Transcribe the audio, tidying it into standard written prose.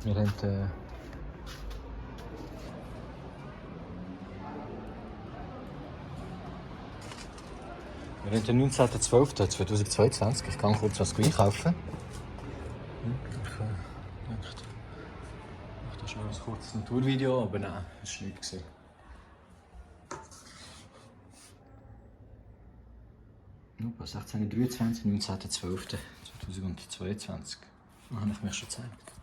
Wir haben den 19.12.2022. Ich kann kurz was einkaufen. Ich mache schon ein kurzes Naturvideo, aber nein, das war nichts. Nur 16.23, 19.12.2022. Da habe ich mich schon gezeigt.